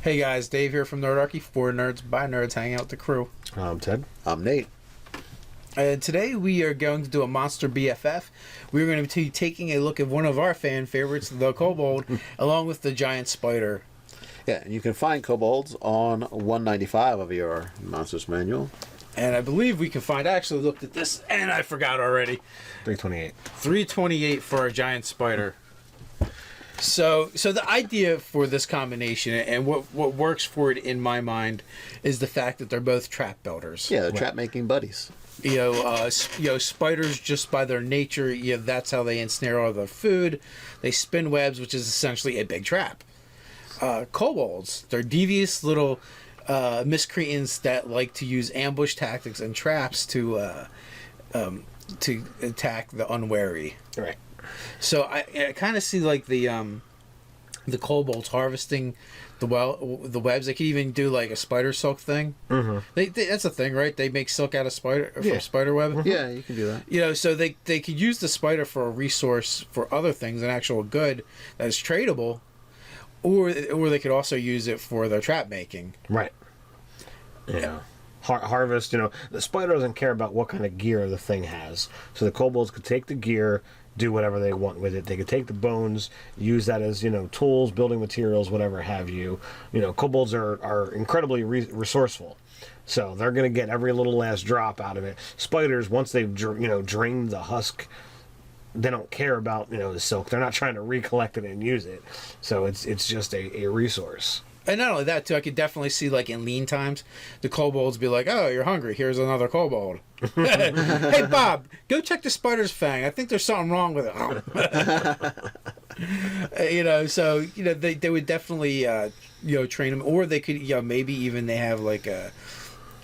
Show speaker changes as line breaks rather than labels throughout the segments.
Hey guys, Dave here from Nerdarchy, for nerds, by nerds, hanging out with the crew.
I'm Ted.
I'm Nate.
And today we are going to do a monster BFF. We're going to be taking a look at one of our fan favorites, the kobold, along with the giant spider.
Yeah, and you can find kobolds on 195 of your Monsters Manual.
And I believe we can find, I actually looked at this and I forgot already.
328.
328 for our giant spider. So the idea for this combination and what works for it in my mind is the fact that they're both trap builders.
Yeah, they're trap making buddies.
Spiders, just by their nature, that's how they ensnare all their food. They spin webs, which is essentially a big trap. Kobolds, they're devious little miscreants that like to use ambush tactics and traps to attack the unwary.
Right.
So I kind of see like the kobolds harvesting the webs. They could even do like a spider silk thing. Mm-hmm. That's a thing, right? They make silk out of spider web.
Yeah, you can do that.
So they could use the spider for a resource for other things, an actual good that is tradable, or they could also use it for their trap making.
Right. Yeah. Harvest, the spider doesn't care about what kind of gear the thing has. So the kobolds could take the gear, do whatever they want with it. They could take the bones, use that as, tools, building materials, whatever have you. Kobolds are incredibly resourceful. So they're going to get every little last drop out of it. Spiders, once they've, drained the husk, they don't care about, the silk. They're not trying to recollect it and use it. So it's just a resource.
And not only that, too, I could definitely see, like, in lean times, the kobolds be like, oh, you're hungry, here's another kobold. Hey, Bob, go check the spider's fang. I think there's something wrong with it. They would definitely, train them. Or they could, maybe even they have, like,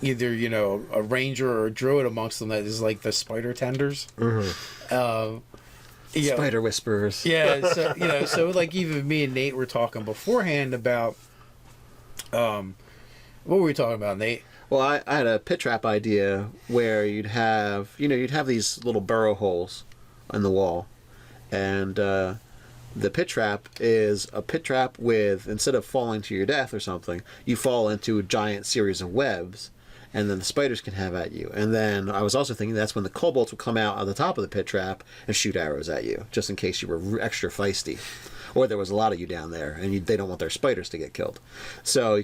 either, a ranger or a druid amongst them that is, like, the spider tenders.
Mm-hmm.
Spider whisperers.
Yeah, so like, even me and Nate were talking beforehand about... what were we talking about, Nate?
Well, I had a pit trap idea where you'd have these little burrow holes in the wall, and the pit trap is a pit trap with, instead of falling to your death or something, you fall into a giant series of webs, and then the spiders can have at you. And then I was also thinking that's when the kobolds would come out on the top of the pit trap and shoot arrows at you, just in case you were extra feisty. Or there was a lot of you down there, and they don't want their spiders to get killed. So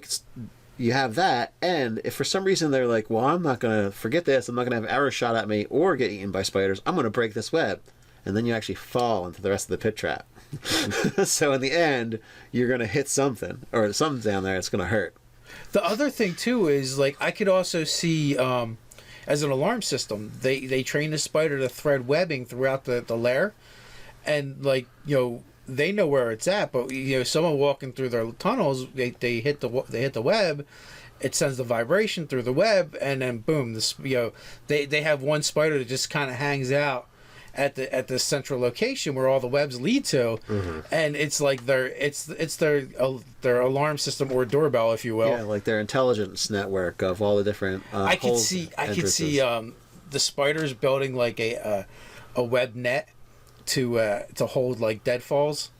you have that, and if for some reason they're like, well, I'm not going to forget this, I'm not going to have arrows shot at me or get eaten by spiders, I'm going to break this web. And then you actually fall into the rest of the pit trap. So in the end, you're going to hit something, or something down there that's going to hurt.
The other thing, too, is, like, I could also see, as an alarm system, they train the spider to thread webbing throughout the lair, and, like, they know where it's at, but someone walking through their tunnels, they hit the web, it sends the vibration through the web, and then boom, they have one spider that just kind of hangs out at the central location where all the webs lead to, and it's like their alarm system or doorbell, if you will.
Yeah, like their intelligence network of all the different. I could see
the spiders building like a web net to hold like deadfalls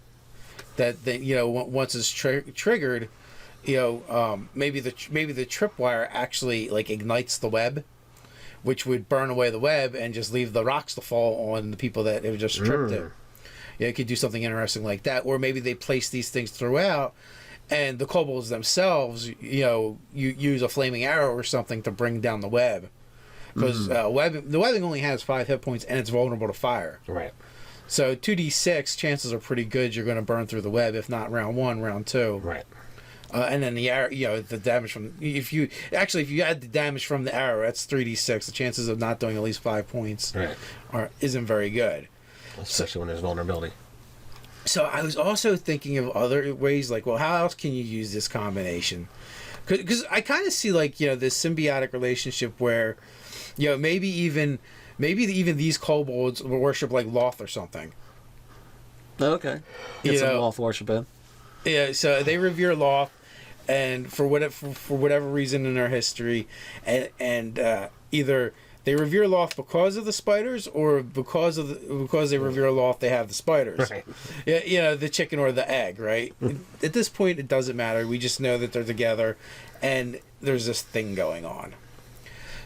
that once it's triggered, maybe the tripwire actually like ignites the web, which would burn away the web and just leave the rocks to fall on the people that have just tripped it. You could do something interesting like that. Or maybe they place these things throughout, and the kobolds themselves, you use a flaming arrow or something to bring down the web, because the webbing only has 5 hit points and it's vulnerable to fire.
Right.
So 2d6 chances are pretty good you're going to burn through the web, if not round 1, round 2.
Right.
And then the arrow, the damage from if you add the damage from the arrow, that's 3d6. The chances of not doing at least 5 points isn't very good,
especially when there's vulnerability.
So I was also thinking of other ways, like, well, how else can you use this combination? Because I kind of see like this symbiotic relationship where maybe even these kobolds worship like Loth or something.
Okay. Get some Loth worship in.
Yeah, so they revere Loth, and for whatever reason in their history, and either they revere Loth because of the spiders, or because they revere Loth they have the spiders.
Right.
Yeah, you know, the chicken or the egg, right? At this point, it doesn't matter. We just know that they're together, and there's this thing going on.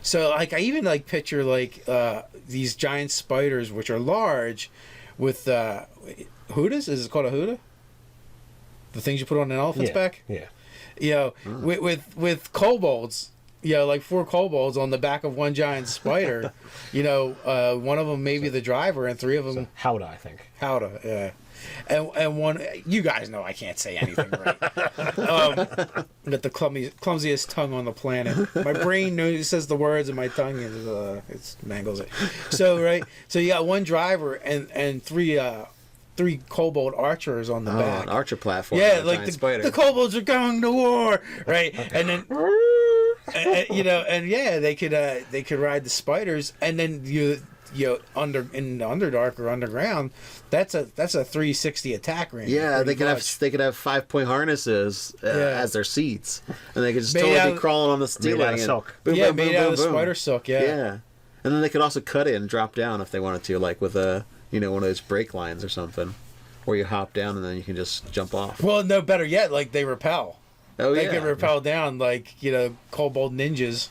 So, like, I even like picture like these giant spiders, which are large, with hudas. Is it called a huda? The things you put on an elephant's back.
Yeah.
You know, with kobolds. You know, like 4 kobolds on the back of one giant spider. You know, one of them maybe the driver, and 3 of them.
Howda, I think.
Howda, yeah. And one, you guys know I can't say anything right. Got the clumsiest tongue on the planet. My brain knows says the words, and my tongue is it mangles it. So right, so you got one driver and 3 kobold archers on the back.
An archer platform.
Yeah, like
spider.
the kobolds are going to war, right? And then. You know, and yeah, they could ride the spiders, and then you know in the Underdark or underground, that's a 360 attack range.
Yeah, they could have 5-point harnesses as their seats, and they could just totally be crawling on the ceiling.
Made out of silk.
Boom,
yeah,
boom,
made
boom,
out
boom,
of
boom.
spider silk. Yeah.
Yeah, and then they could also cut it and drop down if they wanted to, like with one of those brake lines or something, where you hop down and then you can just jump off.
Well, no, better yet, like they repel.
Oh
They
yeah,
can repel down like kobold ninjas.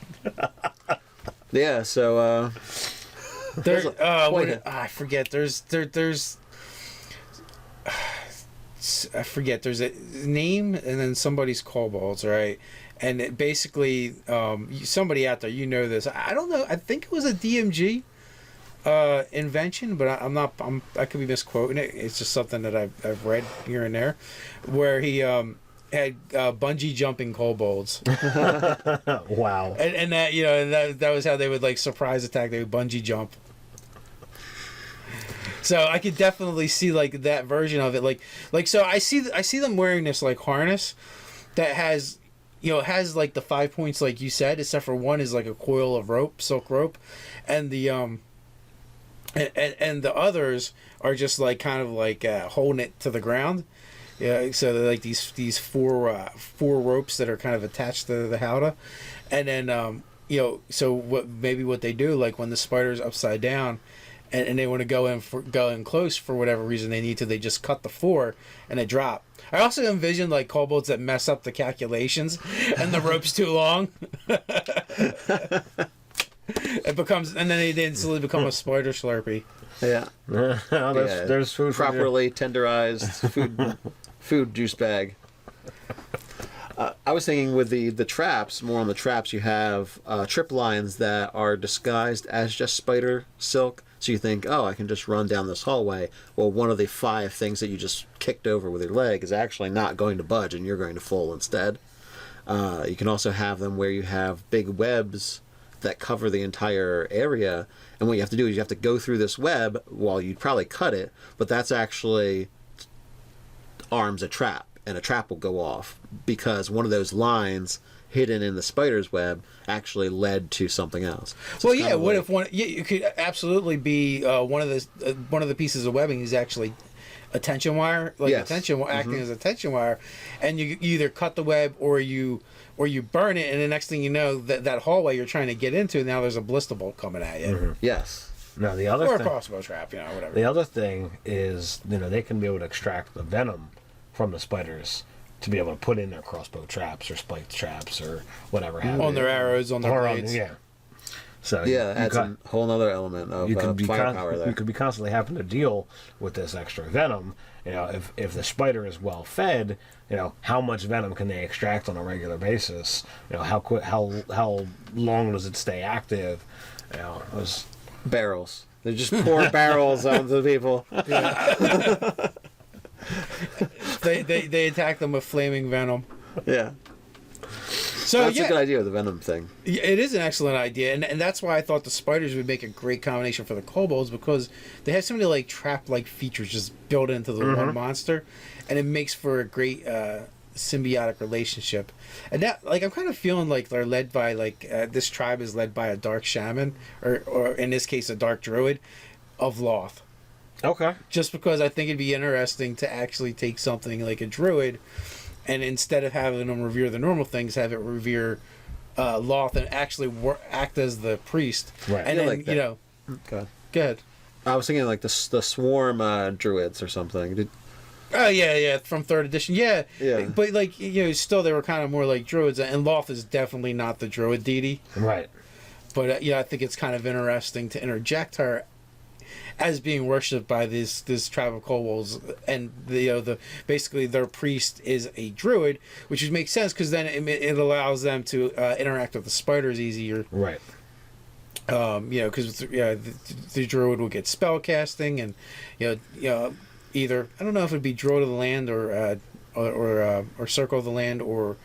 yeah. So
There's
quite
I forget. There's I forget. There's a name and then somebody's kobolds, right? And it basically, somebody out there, you know this. I don't know. I think it was a DMG invention, but I could be misquoting it. It's just something that I've read here and there, where he had bungee jumping kobolds.
Wow.
And that and that was how they would like surprise attack. They would bungee jump. So I could definitely see like that version of it. Like so I see them wearing this like harness that has has like the 5 points like you said, except for one is like a coil of rope, silk rope, and the and the others are just like kind of like holding it to the ground. Yeah, so they're like these four ropes that are kind of attached to the howdah, and then so what they do, like when the spider's upside down, and they want to go in close for whatever reason they need to, they just cut the 4 and they drop. I also envision like kobolds that mess up the calculations and the rope's too long. It becomes, and then they instantly become a spider slurpee.
yeah,
There's food for you.
properly tenderized food juice bag. I was thinking with the traps, more on the traps, you have trip lines that are disguised as just spider silk. So you think, oh, I can just run down this hallway. Well, one of the 5 things that you just kicked over with your leg is actually not going to budge, and you're going to fall instead. You can also have them where you have big webs that cover the entire area, and what you have to do is you have to go through this web. Well, you'd probably cut it, but that's actually arms a trap, and a trap will go off because one of those lines hidden in the spider's web actually led to something else. So
Well, yeah. What if one? Yeah, you could absolutely be one of the pieces of webbing is actually a tension wire, like
Yes.
a tension acting as a tension wire, and you either cut the web or you burn it, and the next thing you know, that hallway you're trying to get into, now there's a blister bolt coming at you,
Yes.
Now the other
or a
thing,
crossbow trap, whatever.
the other thing is, they can be able to extract the venom from the spiders to be able to put in their crossbow traps or spike traps or whatever have
On
you.
their arrows, on their
Or on-
blades.
yeah. So
Yeah, adds a whole other element of
you could be
firepower there.
you could be constantly having to deal with this extra venom. If the spider is well fed, how much venom can they extract on a regular basis? How long does it stay active? It was,
Barrels. They just pour barrels onto the people.
They attack them with flaming venom.
Yeah.
So
That's a good idea with the venom thing.
It is an excellent idea, and that's why I thought the spiders would make a great combination for the kobolds, because they have so many like trap-like features just built into the one monster, and it makes for a great symbiotic relationship. And that, like, I'm kind of feeling like they're led by this tribe is led by a dark shaman, or in this case a dark druid of Loth.
okay.
Just because I think it'd be interesting to actually take something like a druid, and instead of having them revere the normal things, have it revere Loth and actually act as the priest.
Right.
And
Yeah,
then,
like that. God.
go ahead.
I was thinking like the swarm druids or something.
Oh yeah, from third edition, yeah. But like still they were kind of more like druids, and Loth is definitely not the druid deity.
Right.
But I think it's kind of interesting to interject her as being worshipped by this tribe of kobolds, and the basically their priest is a druid, which makes sense because then it allows them to interact with the spiders easier.
Right.
Because the druid will get spell casting, and either I don't know if it'd be Druid of the Land or Circle of the Land or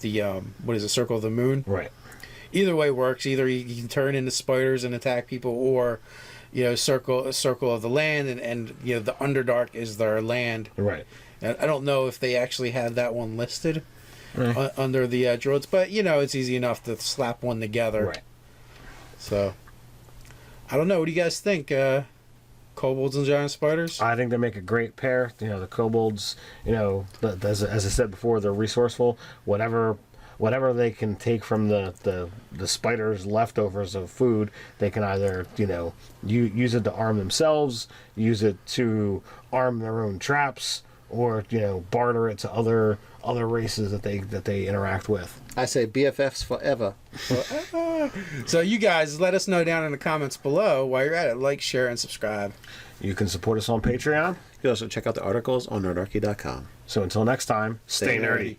the what is it, Circle of the Moon.
Right.
Either way works. Either you can turn into spiders and attack people, or Circle of the Land, and the Underdark is their land.
Right.
And I don't know if they actually have that one listed under the druids, but it's easy enough to slap one together.
Right.
So I don't know. What do you guys think? Kobolds and giant spiders?
I think they make a great pair. The kobolds, as I said before, they're resourceful. Whatever they can take from the spiders' leftovers of food, they can either use it to arm themselves, use it to arm their own traps, or barter it to other races that they interact with.
I say BFFs forever.
So you guys, let us know down in the comments below. While you're at it, like, share, and subscribe.
You can support us on Patreon.
You can also check out the articles on nerdarchy.com.
So until next time, stay nerdy.